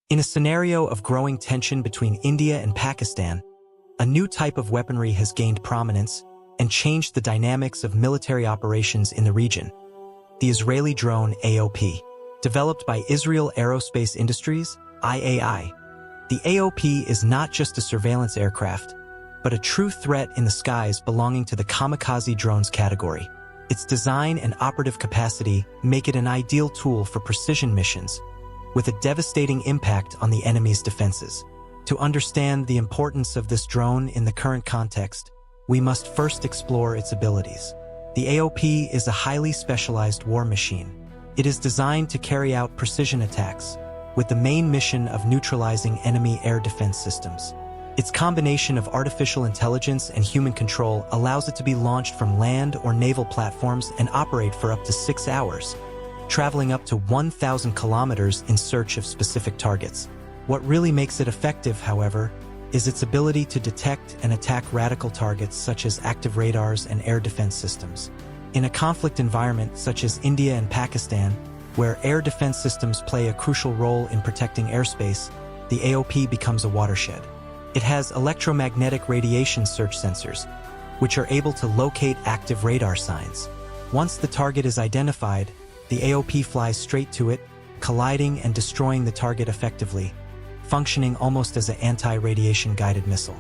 In a scenario of growing tension between India and Pakistan, a new type of weaponry has gained prominence and changed the dynamics of military operations in the region: the Israeli drone AOP. Developed by Israel Aerospace Industries, IAI, the AOP is not just a surveillance aircraft, but a true threat in the skies belonging to the kamikaze drones category. Its design and operative capacity make it an ideal tool for precision missions, with a devastating impact on the enemy's defenses. To understand the importance of this drone in the current context, we must first explore its abilities. The AOP is a highly specialized war machine. It is designed to carry out precision attacks, with the main mission of neutralizing enemy air defense systems. Its combination of artificial intelligence and human control allows it to be launched from land or naval platforms and operate for up to 6 hours, traveling up to 1,000 kilometers in search of specific targets. What really makes it effective, however, is its ability to detect and attack radical targets such as active radars and air defense systems. In a conflict environment such as India and Pakistan, where air defense systems play a crucial role in protecting airspace, the AOP becomes a watershed. It has electromagnetic radiation search sensors, which are able to locate active radar signs. Once the target is identified, the AOP flies straight to it, colliding and destroying the target effectively, functioning almost as an anti-radiation guided missile.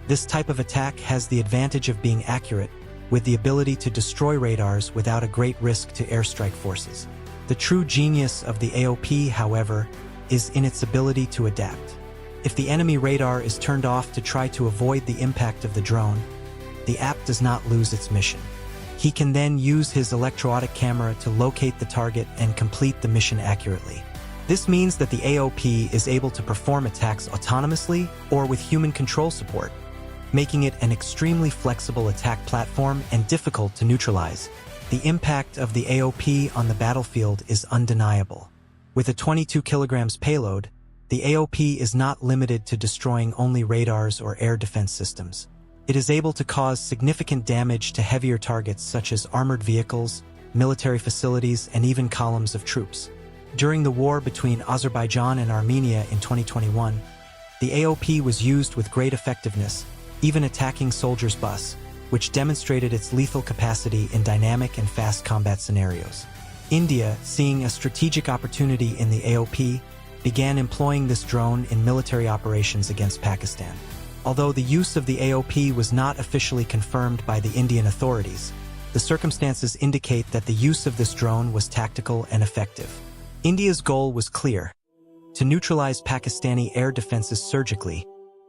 This type of attack has the advantage of being accurate, with the ability to destroy radars without a great risk to airstrike forces. The true genius of the AOP, however, is in its ability to adapt. If the enemy radar is turned off to try to avoid the impact of the drone, the app does not lose its mission. He can then use his electro-optic camera to locate the target and complete the mission accurately. This means that the AOP is able to perform attacks autonomously or with human control support, making it an extremely flexible attack platform and difficult to neutralize. The impact of the AOP on the battlefield is undeniable. With a 22 kilograms payload, the AOP is not limited to destroying only radars or air defense systems. It is able to cause significant damage to heavier targets such as armored vehicles, military facilities, and even columns of troops. During the war between Azerbaijan and Armenia in 2021, the AOP was used with great effectiveness, even attacking soldiers' bus, which demonstrated its lethal capacity in dynamic and fast combat scenarios. India, seeing a strategic opportunity in the AOP, began employing this drone in military operations against Pakistan. Although the use of the AOP was not officially confirmed by the Indian authorities, the circumstances indicate that the use of this drone was tactical and effective. India's goal was clear: to neutralize Pakistani air defenses surgically,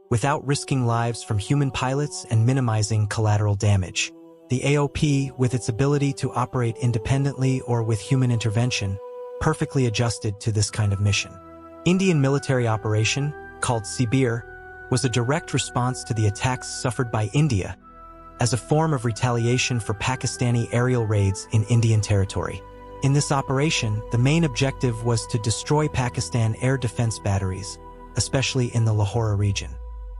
without risking lives from human pilots and minimizing collateral damage. The AOP, with its ability to operate independently or with human intervention, perfectly adjusted to this kind of mission. Indian military operation, called Sibir, was a direct response to the attacks suffered by India as a form of retaliation for Pakistani aerial raids in Indian territory. In this operation, the main objective was to destroy Pakistan air defense batteries, especially in the Lahore region.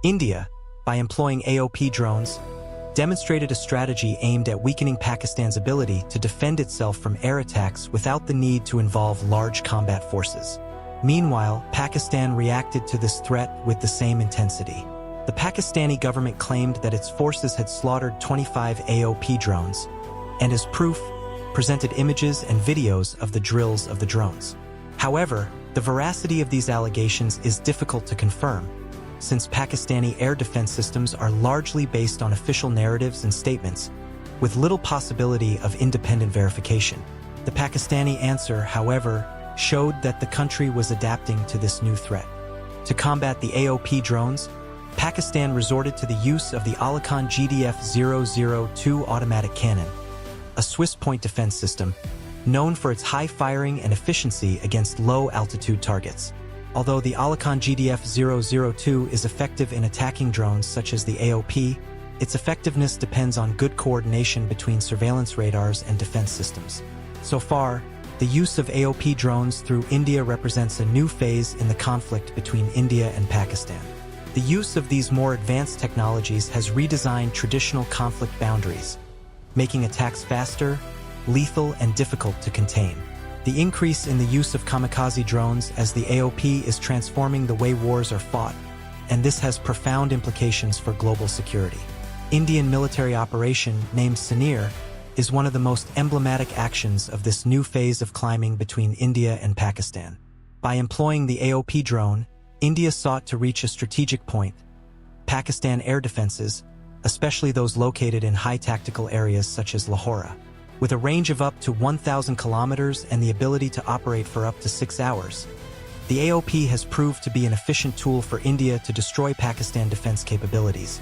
India, by employing AOP drones, demonstrated a strategy aimed at weakening Pakistan's ability to defend itself from air attacks without the need to involve large combat forces. Meanwhile, Pakistan reacted to this threat with the same intensity. The Pakistani government claimed that its forces had slaughtered 25 AOP drones, and as proof, presented images and videos of the drills of the drones. However, the veracity of these allegations is difficult to confirm, since Pakistani air defense systems are largely based on official narratives and statements, with little possibility of independent verification. The Pakistani answer, however, showed that the country was adapting to this new threat. To combat the AOP drones, Pakistan resorted to the use of the Alicon GDF-002 automatic cannon, a Swiss point defense system, known for its high firing and efficiency against low-altitude targets. Although the Alicon GDF-002 is effective in attacking drones such as the AOP, its effectiveness depends on good coordination between surveillance radars and defense systems. So far, the use of AOP drones through India represents a new phase in the conflict between India and Pakistan. The use of these more advanced technologies has redesigned traditional conflict boundaries, making attacks faster, lethal, and difficult to contain. The increase in the use of kamikaze drones as the AOP is transforming the way wars are fought, and this has profound implications for global security. Indian military operation named Saneer is one of the most emblematic actions of this new phase of climbing between India and Pakistan. By employing the AOP drone, India sought to reach a strategic point: Pakistan air defenses, especially those located in high tactical areas such as Lahore. With a range of up to 1,000 kilometers and the ability to operate for up to 6 hours, the AOP has proved to be an efficient tool for India to destroy Pakistan defense capabilities,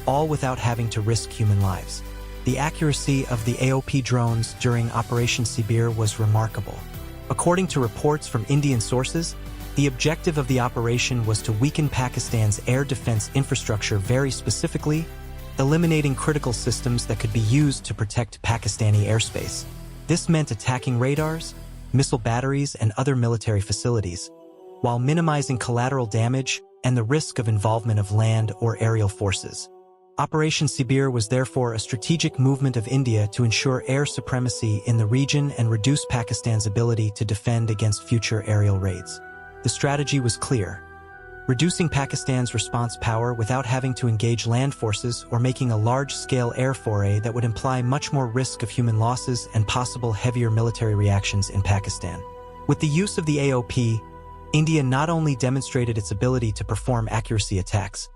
all without having to risk human lives. The accuracy of the AOP drones during Operation Sibir was remarkable. According to reports from Indian sources, the objective of the operation was to weaken Pakistan's air defense infrastructure, very specifically, eliminating critical systems that could be used to protect Pakistani airspace. This meant attacking radars, missile batteries, and other military facilities, while minimizing collateral damage and the risk of involvement of land or aerial forces. Operation Sibir was therefore a strategic movement of India to ensure air supremacy in the region and reduce Pakistan's ability to defend against future aerial raids. The strategy was clear: reducing Pakistan's response power without having to engage land forces or making a large-scale air foray that would imply much more risk of human losses and possible heavier military reactions in Pakistan. With the use of the AOP, India not only demonstrated its ability to perform accuracy attacks,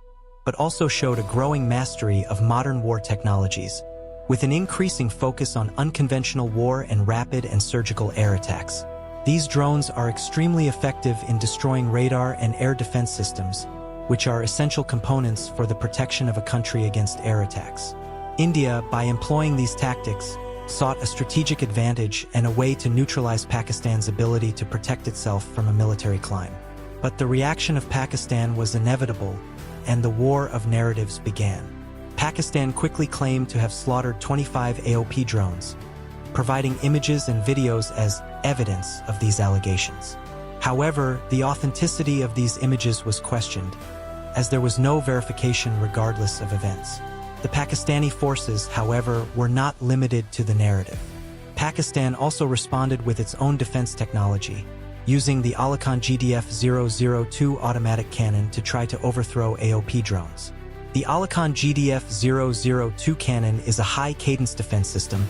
but also showed a growing mastery of modern war technologies, with an increasing focus on unconventional war and rapid and surgical air attacks. These drones are extremely effective in destroying radar and air defense systems, which are essential components for the protection of a country against air attacks. India, by employing these tactics, sought a strategic advantage and a way to neutralize Pakistan's ability to protect itself from a military climb. But the reaction of Pakistan was inevitable, and the war of narratives began. Pakistan quickly claimed to have slaughtered 25 AOP drones, providing images and videos as evidence of these allegations. However, the authenticity of these images was questioned, as there was no verification regardless of events. The Pakistani forces, however, were not limited to the narrative. Pakistan also responded with its own defense technology, using the Alakan GDF-002 automatic cannon to try to overthrow AOP drones. The Alakan GDF-002 cannon is a high-cadence defense system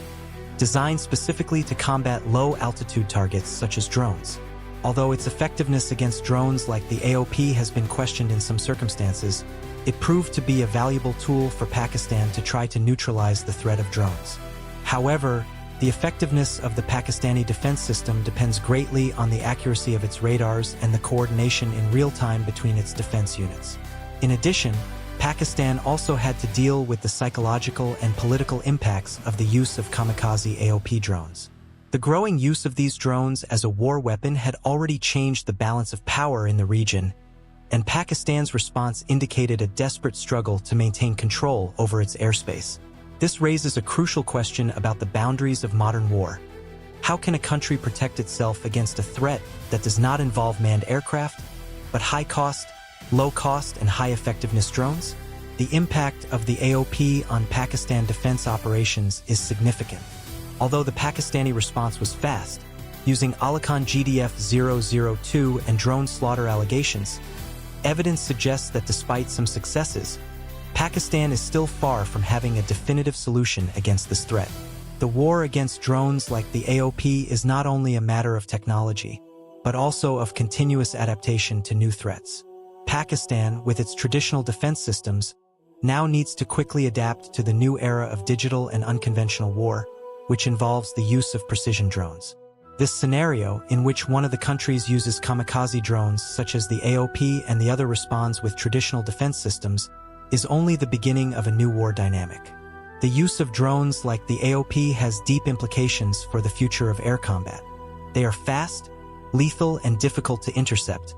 designed specifically to combat low-altitude targets such as drones. Although its effectiveness against drones like the AOP has been questioned in some circumstances, it proved to be a valuable tool for Pakistan to try to neutralize the threat of drones. However, the effectiveness of the Pakistani defense system depends greatly on the accuracy of its radars and the coordination in real time between its defense units. In addition, Pakistan also had to deal with the psychological and political impacts of the use of kamikaze AOP drones. The growing use of these drones as a war weapon had already changed the balance of power in the region, and Pakistan's response indicated a desperate struggle to maintain control over its airspace. This raises a crucial question about the boundaries of modern war. How can a country protect itself against a threat that does not involve manned aircraft, but high-cost, low-cost, and high-effectiveness drones? The impact of the AOP on Pakistan defense operations is significant. Although the Pakistani response was fast, using Alakan GDF-002 and drone slaughter allegations, evidence suggests that despite some successes, Pakistan is still far from having a definitive solution against this threat. The war against drones like the AOP is not only a matter of technology, but also of continuous adaptation to new threats. Pakistan, with its traditional defense systems, now needs to quickly adapt to the new era of digital and unconventional war, which involves the use of precision drones. This scenario, in which one of the countries uses kamikaze drones such as the AOP and the other responds with traditional defense systems, is only the beginning of a new war dynamic. The use of drones like the AOP has deep implications for the future of air combat. They are fast, lethal, and difficult to intercept,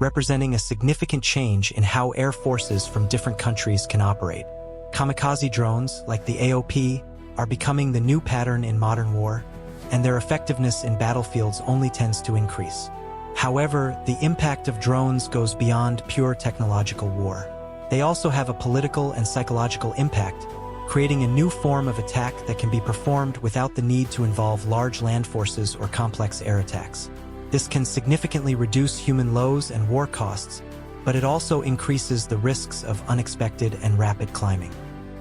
representing a significant change in how air forces from different countries can operate. Kamikaze drones, like the AOP, are becoming the new pattern in modern war, and their effectiveness in battlefields only tends to increase. However, the impact of drones goes beyond pure technological war. They also have a political and psychological impact, creating a new form of attack that can be performed without the need to involve large land forces or complex air attacks. This can significantly reduce human loads and war costs, but it also increases the risks of unexpected and rapid climbing.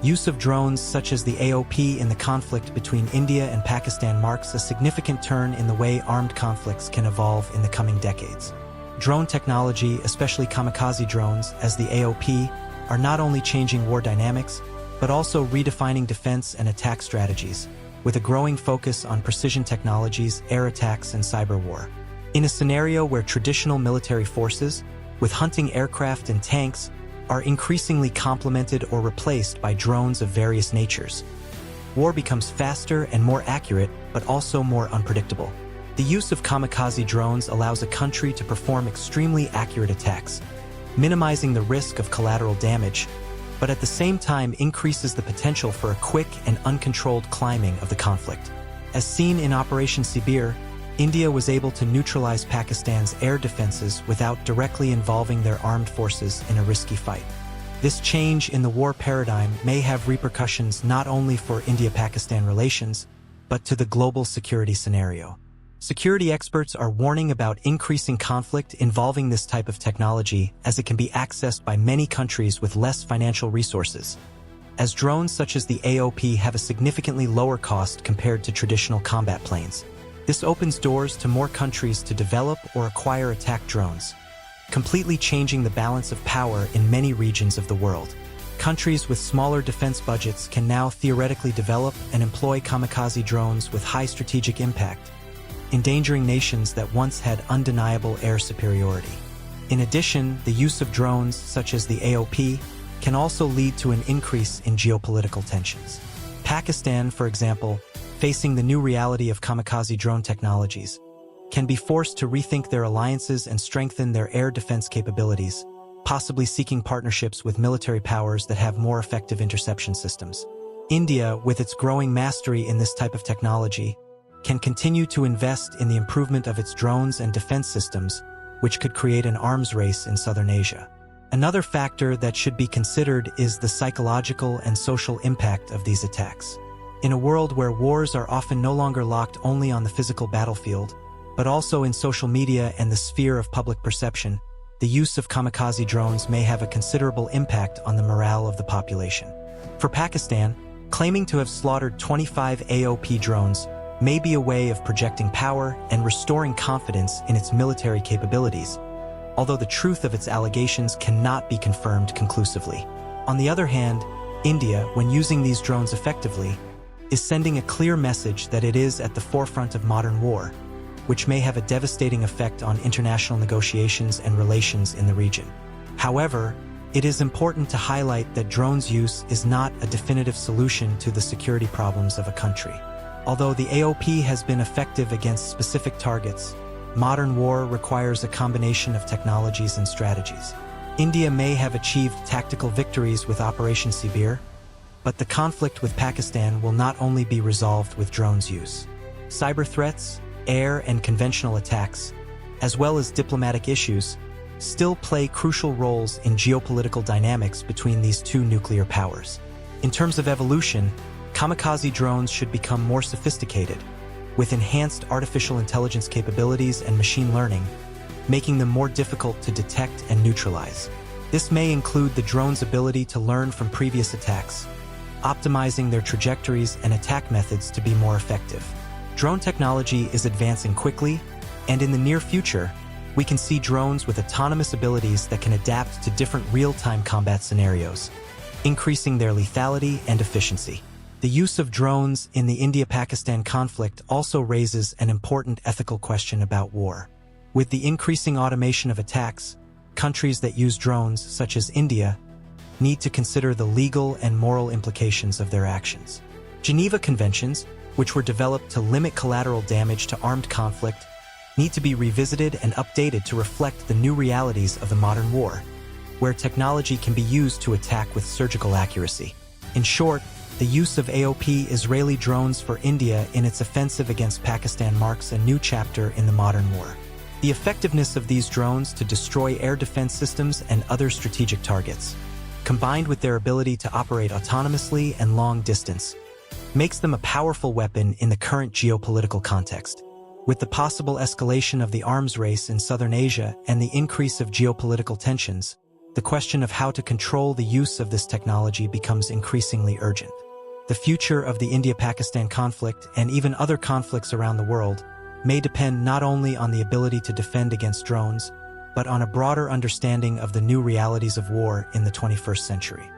Use of drones such as the AOP in the conflict between India and Pakistan marks a significant turn in the way armed conflicts can evolve in the coming decades. Drone technology, especially kamikaze drones, as the AOP, are not only changing war dynamics, but also redefining defense and attack strategies, with a growing focus on precision technologies, air attacks, and cyber war. In a scenario where traditional military forces, with hunting aircraft and tanks, are increasingly complemented or replaced by drones of various natures, war becomes faster and more accurate, but also more unpredictable. The use of kamikaze drones allows a country to perform extremely accurate attacks, minimizing the risk of collateral damage, but at the same time increases the potential for a quick and uncontrolled climbing of the conflict. As seen in Operation Sibir, India was able to neutralize Pakistan's air defenses without directly involving their armed forces in a risky fight. This change in the war paradigm may have repercussions not only for India-Pakistan relations, but to the global security scenario. Security experts are warning about increasing conflict involving this type of technology, as it can be accessed by many countries with less financial resources. As drones such as the AOP have a significantly lower cost compared to traditional combat planes, this opens doors to more countries to develop or acquire attack drones, completely changing the balance of power in many regions of the world. Countries with smaller defense budgets can now theoretically develop and employ kamikaze drones with high strategic impact, endangering nations that once had undeniable air superiority. In addition, the use of drones, such as the AOP, can also lead to an increase in geopolitical tensions. Pakistan, for example, facing the new reality of kamikaze drone technologies, can be forced to rethink their alliances and strengthen their air defense capabilities, possibly seeking partnerships with military powers that have more effective interception systems. India, with its growing mastery in this type of technology, can continue to invest in the improvement of its drones and defense systems, which could create an arms race in southern Asia. Another factor that should be considered is the psychological and social impact of these attacks. In a world where wars are often no longer locked only on the physical battlefield, but also in social media and the sphere of public perception, the use of kamikaze drones may have a considerable impact on the morale of the population. For Pakistan, claiming to have slaughtered 25 AOP drones may be a way of projecting power and restoring confidence in its military capabilities, although the truth of its allegations cannot be confirmed conclusively. On the other hand, India, when using these drones effectively, is sending a clear message that it is at the forefront of modern war, which may have a devastating effect on international negotiations and relations in the region. However, it is important to highlight that drones use is not a definitive solution to the security problems of a country. Although the AOP has been effective against specific targets, modern war requires a combination of technologies and strategies. India may have achieved tactical victories with Operation Sibir, but the conflict with Pakistan will not only be resolved with drones use. Cyber threats, air and conventional attacks, as well as diplomatic issues, still play crucial roles in geopolitical dynamics between these two nuclear powers. In terms of evolution, kamikaze drones should become more sophisticated, with enhanced artificial intelligence capabilities and machine learning, making them more difficult to detect and neutralize. This may include the drone's ability to learn from previous attacks, optimizing their trajectories and attack methods to be more effective. Drone technology is advancing quickly, and in the near future, we can see drones with autonomous abilities that can adapt to different real-time combat scenarios, increasing their lethality and efficiency. The use of drones in the India-Pakistan conflict also raises an important ethical question about war. With the increasing automation of attacks, countries that use drones, such as India, need to consider the legal and moral implications of their actions. Geneva Conventions, which were developed to limit collateral damage to armed conflict, need to be revisited and updated to reflect the new realities of the modern war, where technology can be used to attack with surgical accuracy. In short, the use of AOP Israeli drones for India in its offensive against Pakistan marks a new chapter in the modern war. The effectiveness of these drones to destroy air defense systems and other strategic targets, combined with their ability to operate autonomously and long distance, makes them a powerful weapon in the current geopolitical context. With the possible escalation of the arms race in southern Asia and the increase of geopolitical tensions, the question of how to control the use of this technology becomes increasingly urgent. The future of the India-Pakistan conflict and even other conflicts around the world may depend not only on the ability to defend against drones, but on a broader understanding of the new realities of war in the 21st century.